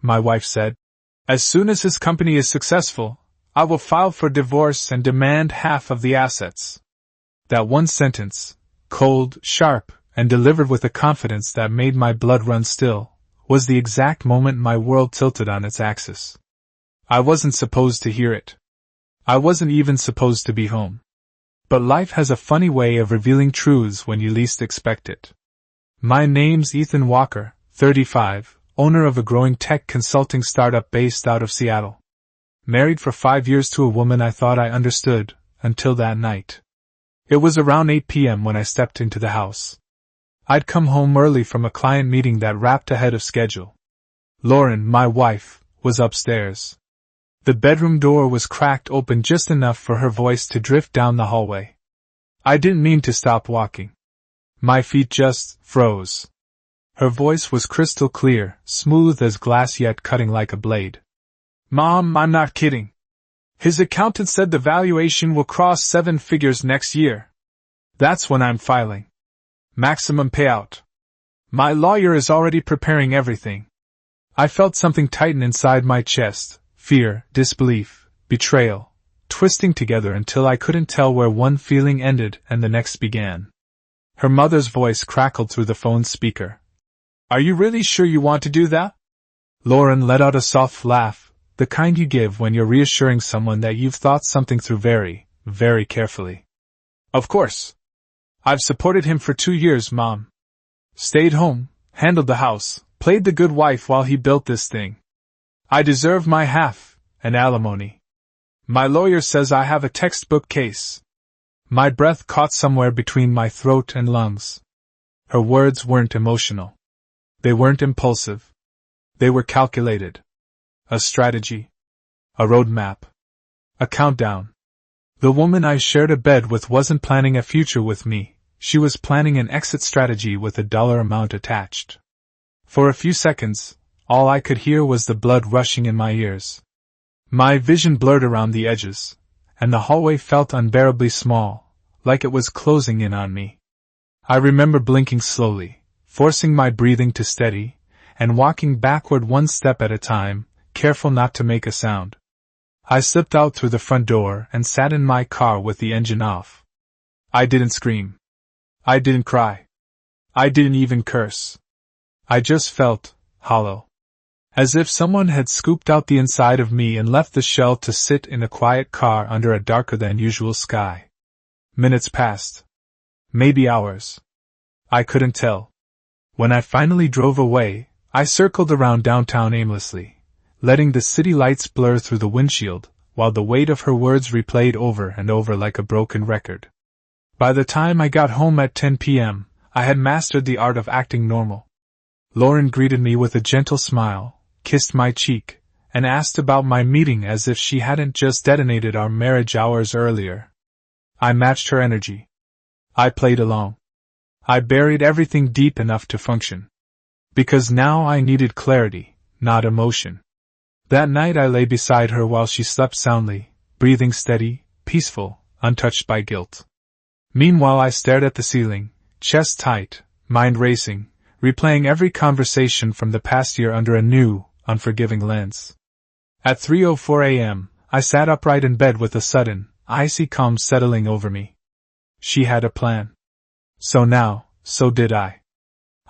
my wife said. As soon as his company is successful, I will file for divorce and demand half of the assets. That one sentence, cold, sharp, and delivered with a confidence that made my blood run still, was the exact moment my world tilted on its axis. I wasn't supposed to hear it. I wasn't even supposed to be home. But life has a funny way of revealing truths when you least expect it. My name's Ethan Walker, 35, owner of a growing tech consulting startup based out of Seattle. Married for 5 years to a woman I thought I understood, until that night. It was around 8 p.m. when I stepped into the house. I'd come home early from a client meeting that wrapped ahead of schedule. Lauren, my wife, was upstairs. The bedroom door was cracked open just enough for her voice to drift down the hallway. I didn't mean to stop walking. My feet just froze. Her voice was crystal clear, smooth as glass yet cutting like a blade. Mom, I'm not kidding. His accountant said the valuation will cross 7 figures next year. That's when I'm filing. Maximum payout. My lawyer is already preparing everything. I felt something tighten inside my chest, fear, disbelief, betrayal, twisting together until I couldn't tell where one feeling ended and the next began. Her mother's voice crackled through the phone's speaker. Are you really sure you want to do that? Lauren let out a soft laugh, the kind you give when you're reassuring someone that you've thought something through very, very carefully. Of course. I've supported him for 2 years, Mom. Stayed home, handled the house, played the good wife while he built this thing. I deserve my half, and alimony. My lawyer says I have a textbook case. My breath caught somewhere between my throat and lungs. Her words weren't emotional. They weren't impulsive. They were calculated. A strategy. A roadmap. A countdown. The woman I shared a bed with wasn't planning a future with me, she was planning an exit strategy with a dollar amount attached. For a few seconds, all I could hear was the blood rushing in my ears. My vision blurred around the edges, and the hallway felt unbearably small, like it was closing in on me. I remember blinking slowly, forcing my breathing to steady, and walking backward one step at a time, careful not to make a sound. I slipped out through the front door and sat in my car with the engine off. I didn't scream. I didn't cry. I didn't even curse. I just felt hollow. As if someone had scooped out the inside of me and left the shell to sit in a quiet car under a darker than usual sky. Minutes passed. Maybe hours. I couldn't tell. When I finally drove away, I circled around downtown aimlessly, letting the city lights blur through the windshield, while the weight of her words replayed over and over like a broken record. By the time I got home at 10 p.m., I had mastered the art of acting normal. Lauren greeted me with a gentle smile, kissed my cheek, and asked about my meeting as if she hadn't just detonated our marriage hours earlier. I matched her energy. I played along. I buried everything deep enough to function. Because now I needed clarity, not emotion. That night I lay beside her while she slept soundly, breathing steady, peaceful, untouched by guilt. Meanwhile I stared at the ceiling, chest tight, mind racing, replaying every conversation from the past year under a new, unforgiving lens. At 3:04 a.m., I sat upright in bed with a sudden, icy calm settling over me. She had a plan. So did I.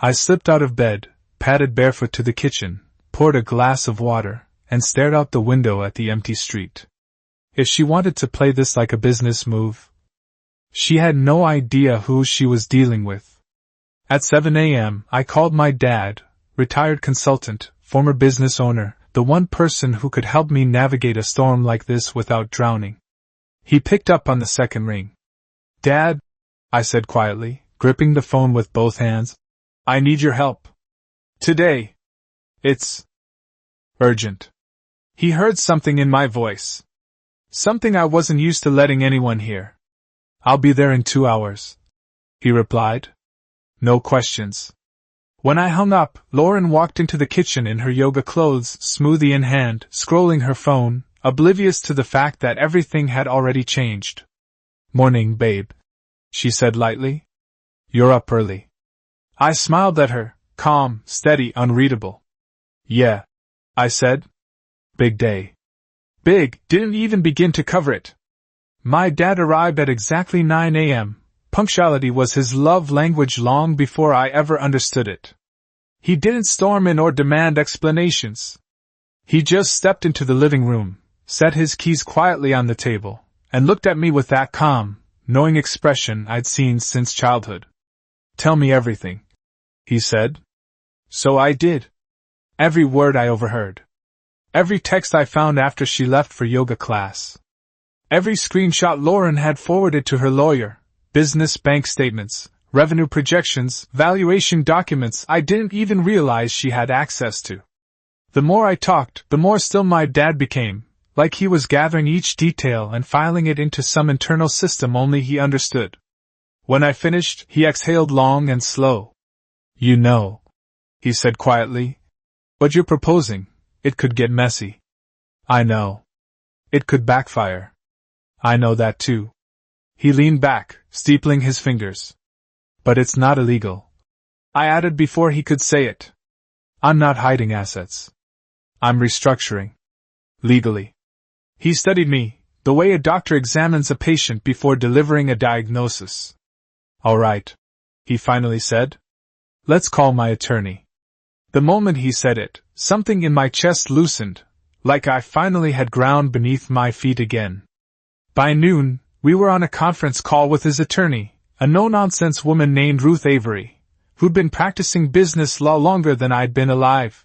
I slipped out of bed, padded barefoot to the kitchen, poured a glass of water, and stared out the window at the empty street. If she wanted to play this like a business move, she had no idea who she was dealing with. At 7 a.m., I called my dad, retired consultant, former business owner, the one person who could help me navigate a storm like this without drowning. He picked up on the second ring. Dad, I said quietly, gripping the phone with both hands, I need your help. Today. It's urgent. He heard something in my voice. Something I wasn't used to letting anyone hear. I'll be there in 2 hours, he replied. No questions. When I hung up, Lauren walked into the kitchen in her yoga clothes, smoothie in hand, scrolling her phone, oblivious to the fact that everything had already changed. Morning, babe, she said lightly. You're up early. I smiled at her, calm, steady, unreadable. Yeah, I said. Big day. Big, didn't even begin to cover it. My dad arrived at exactly 9 a.m. Punctuality was his love language long before I ever understood it. He didn't storm in or demand explanations. He just stepped into the living room, set his keys quietly on the table, and looked at me with that calm, knowing expression I'd seen since childhood. "Tell me everything," he said. So I did. Every word I overheard. Every text I found after she left for yoga class. Every screenshot Lauren had forwarded to her lawyer, business bank statements, revenue projections, valuation documents I didn't even realize she had access to. The more I talked, the more still my dad became, like he was gathering each detail and filing it into some internal system only he understood. When I finished, he exhaled long and slow. "You know," he said quietly, "what you're proposing, it could get messy. I know. It could backfire. I know that too." He leaned back, steepling his fingers. "But it's not illegal," I added before he could say it. "I'm not hiding assets. I'm restructuring. Legally." He studied me, the way a doctor examines a patient before delivering a diagnosis. "All right," he finally said. "Let's call my attorney." The moment he said it, something in my chest loosened, like I finally had ground beneath my feet again. By noon, we were on a conference call with his attorney, a no-nonsense woman named Ruth Avery, who'd been practicing business law longer than I'd been alive.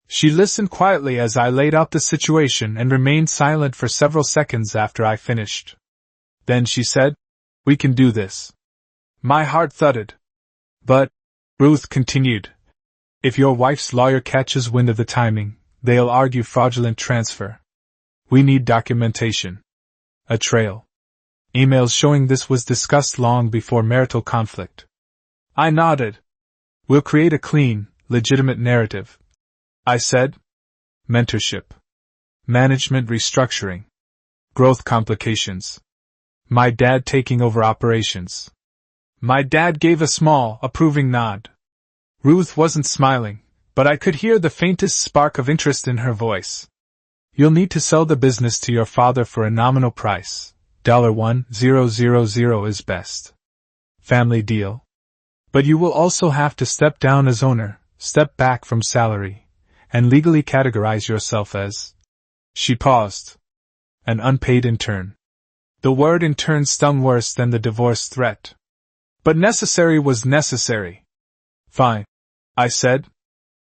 She listened quietly as I laid out the situation and remained silent for several seconds after I finished. Then she said, "We can do this." My heart thudded. "But," Ruth continued, "if your wife's lawyer catches wind of the timing, they'll argue fraudulent transfer. We need documentation. A trail. Emails showing this was discussed long before marital conflict." I nodded. "We'll create a clean, legitimate narrative," I said. "Mentorship. Management restructuring. Growth complications. My dad taking over operations." My dad gave a small, approving nod. Ruth wasn't smiling, but I could hear the faintest spark of interest in her voice. "You'll need to sell the business to your father for a nominal price. $1,000 is best. Family deal. But you will also have to step down as owner, step back from salary, and legally categorize yourself as..." She paused. "An unpaid intern." The word intern stung worse than the divorce threat. But necessary was necessary. "Fine," I said.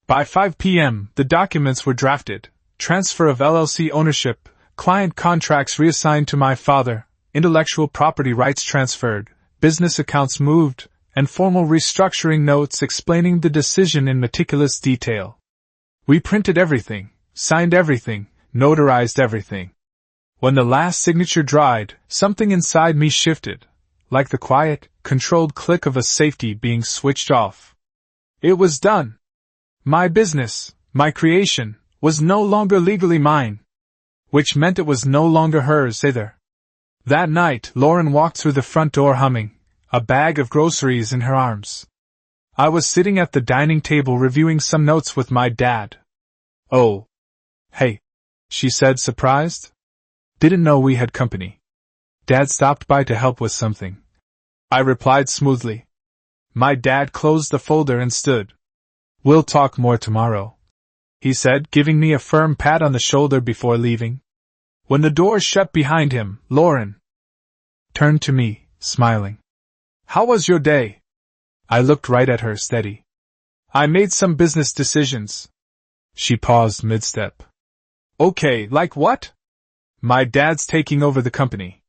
By 5 p.m., the documents were drafted, transfer of LLC ownership, client contracts reassigned to my father, intellectual property rights transferred, business accounts moved, and formal restructuring notes explaining the decision in meticulous detail. We printed everything, signed everything, notarized everything. When the last signature dried, something inside me shifted, like the quiet, controlled click of a safety being switched off. It was done. My business, my creation, was no longer legally mine. Which meant it was no longer hers either. That night, Lauren walked through the front door humming, a bag of groceries in her arms. I was sitting at the dining table reviewing some notes with my dad. "Oh. Hey," she said, surprised. "Didn't know we had company. Dad stopped by to help with something," I replied smoothly. My dad closed the folder and stood. "We'll talk more tomorrow," he said, giving me a firm pat on the shoulder before leaving. When the door shut behind him, Lauren turned to me, smiling. "How was your day?" I looked right at her, steady. "I made some business decisions." She paused mid-step. "Okay, like what?" "My dad's taking over the company.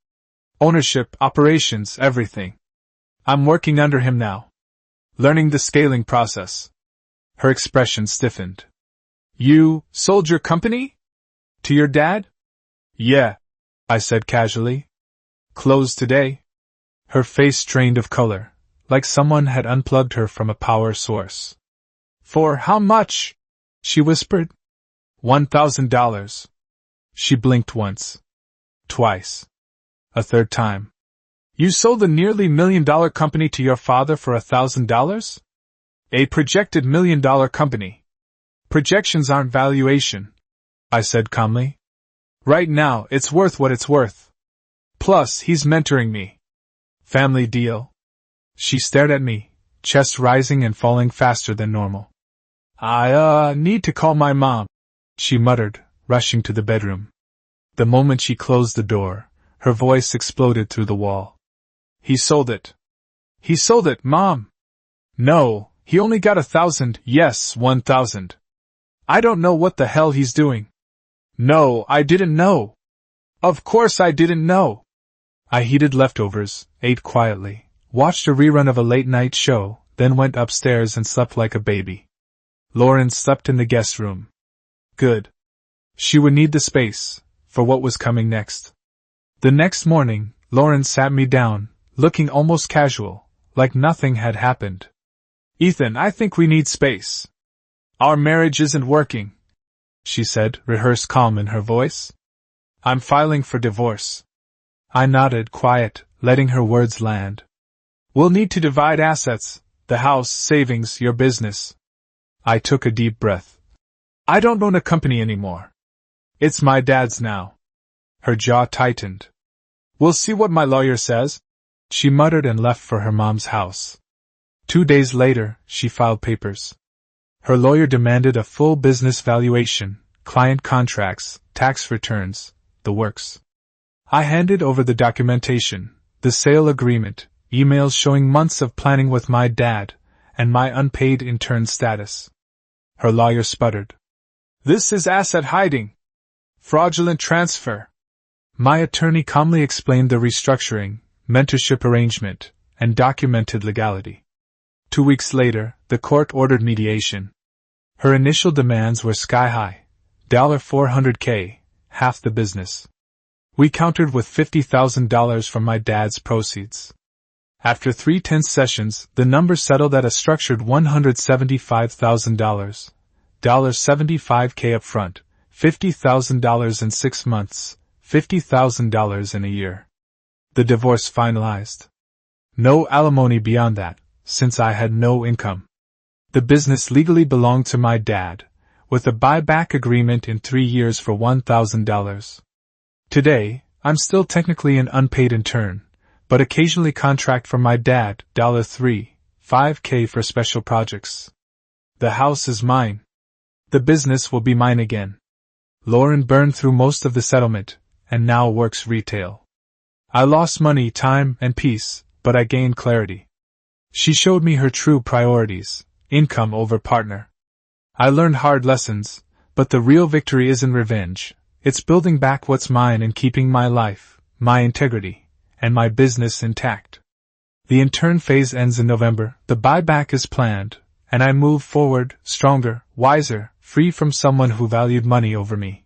Ownership, operations, everything. I'm working under him now. Learning the scaling process." Her expression stiffened. "You sold your company? To your dad?" "Yeah," I said casually. "Closed today." Her face strained of color, like someone had unplugged her from a power source. "For how much?" she whispered. $1,000. She blinked once. Twice. A third time. "You sold the nearly $1 million company to your father for $1,000? A projected $1 million company." Projections aren't valuation, I said calmly. Right now, it's worth what it's worth. Plus, he's mentoring me. Family deal? She stared at me, chest rising and falling faster than normal. I need to call my mom, she muttered, rushing to the bedroom. The moment she closed the door, her voice exploded through the wall. He sold it. He sold it, Mom! No, he only got 1,000, yes, 1,000. I don't know what the hell he's doing. No, I didn't know. Of course I didn't know. I heated leftovers, ate quietly, watched a rerun of a late-night show, then went upstairs and slept like a baby. Lauren slept in the guest room. Good. She would need the space for what was coming next. The next morning, Lauren sat me down, looking almost casual, like nothing had happened. Ethan, I think we need space. Our marriage isn't working, she said, rehearsed calm in her voice. I'm filing for divorce. I nodded, quiet, letting her words land. We'll need to divide assets, the house, savings, your business. I took a deep breath. I don't own a company anymore. It's my dad's now. Her jaw tightened. We'll see what my lawyer says, she muttered and left for her mom's house. 2 days later, she filed papers. Her lawyer demanded a full business valuation, client contracts, tax returns, the works. I handed over the documentation, the sale agreement, emails showing months of planning with my dad, and my unpaid intern status. Her lawyer sputtered. This is asset hiding. Fraudulent transfer. My attorney calmly explained the restructuring, mentorship arrangement, and documented legality. 2 weeks later, the court ordered mediation. Her initial demands were sky-high, $400K, half the business. We countered with $50,000 from my dad's proceeds. After 3 tense sessions, the number settled at a structured $175,000, $75K upfront, $50,000 in 6 months, $50,000 in a year. The divorce finalized. No alimony beyond that, since I had no income. The business legally belonged to my dad, with a buyback agreement in 3 years for $1,000. Today, I'm still technically an unpaid intern, but occasionally contract for my dad, $5K for special projects. The house is mine. The business will be mine again. Lauren burned through most of the settlement, and now works retail. I lost money, time, and peace, but I gained clarity. She showed me her true priorities, income over partner. I learned hard lessons, but the real victory isn't revenge. It's building back what's mine and keeping my life, my integrity, and my business intact. The intern phase ends in November, the buyback is planned, and I move forward, stronger, wiser, free from someone who valued money over me.